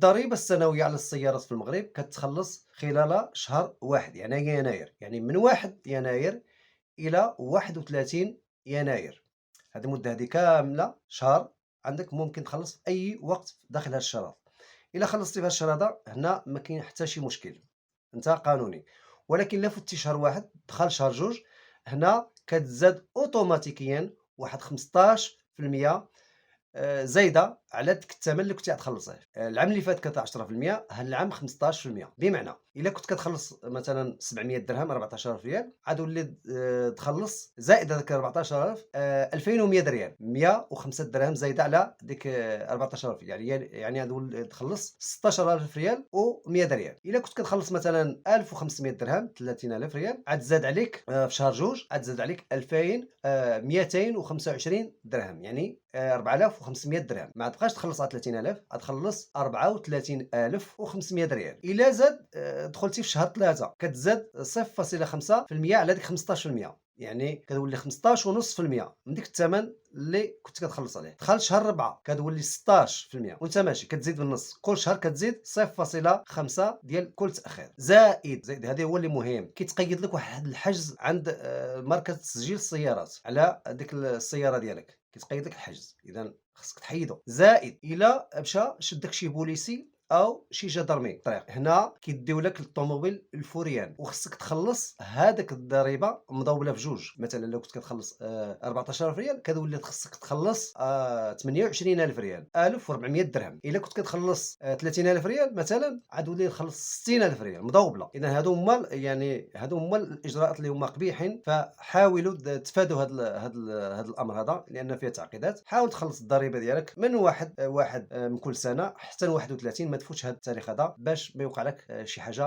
الضريبة السنوية على السيارات في المغرب كتخلص خلال شهر واحد، يعني يناير، يعني من 1 يناير إلى 31 يناير. هذه المدة هذه كاملة شهر، عندك ممكن تخلّص في أي وقت داخل هذا الشهر. إلا خلصتي في هذا الشهر هذا، هنا ما كاين حتى شي مشكل، أنت قانوني. ولكن إلا فوتي شهر واحد دخل شهر 2، هنا كتزاد أوتوماتيكيًا واحد 15% زايدة على ديك الثمن اللي كنتِ غتخلّصيه. العام اللي فات كانت 10%، هاد العام 15%. بمعنى إلا كنت كتخلّص مثلًا 700 درهم 14,000 ريال، عاد ولي تخلّص زائد هذاك 14,000 2100 ريال، 105 دراهم زايدة على ديك 14,000، يعني غادي تخلّص 16,000 ريال و100 ريال. إلا كنت كتخلّص مثلًا 1500 درهم 30,000 ريال، عاد زاد عليك في شهر 2 عاد زاد عليك 2,225 درهم، يعني 4500 درهم. ما تبقاش تخلّص على 30,000، غتخلّص 34,500 ريال. إلا زاد دخلتي في شهر 3 كتزاد 0.5% على ديك 15%، يعني كتولي 15.5% من ديك الثمن اللي كنت كتخلّص عليه. دخل شهر 4 كتولي 16% وأنت ماشي كتزيد بالنص، كل شهر كتزيد 0.5 ديال كل تأخير. زائد هذا هو اللي مهم، كيتقيد لك واحد الحجز عند مركز تسجيل السيارات على ديك السيارة ديالك، كيتقيد لك الحجز، إذا خصك تحيدو. زائد إلا مشى شدك شي بوليسي أو شي جدرمي في الطريق، هنا كيديو لك الطوموبيل الفوريان وخصك تخلّص هاديك الضريبة مضوبلة في جوج. مثلًا لو كنت كتخلّص 14,000 ريال كتولي خصك تخلّص 28,000 ريال، 1,400 درهم. إلا كنت كتخلّص 30,000 ريال مثلًا عاد ولي تخلّص 60,000 ريال مضوبلة. إذا هادو هُما الإجراءات اللي هُما قبيحين، فحاولوا تفادوا هاد الأمر هذا، لأن فيه تعقيدات. حاول تخلّص الضريبة ديالك من 1 من كل سنة حتى ل31، ما تفوتش هاد التاريخ هذا باش ما يوقع لك شي حاجة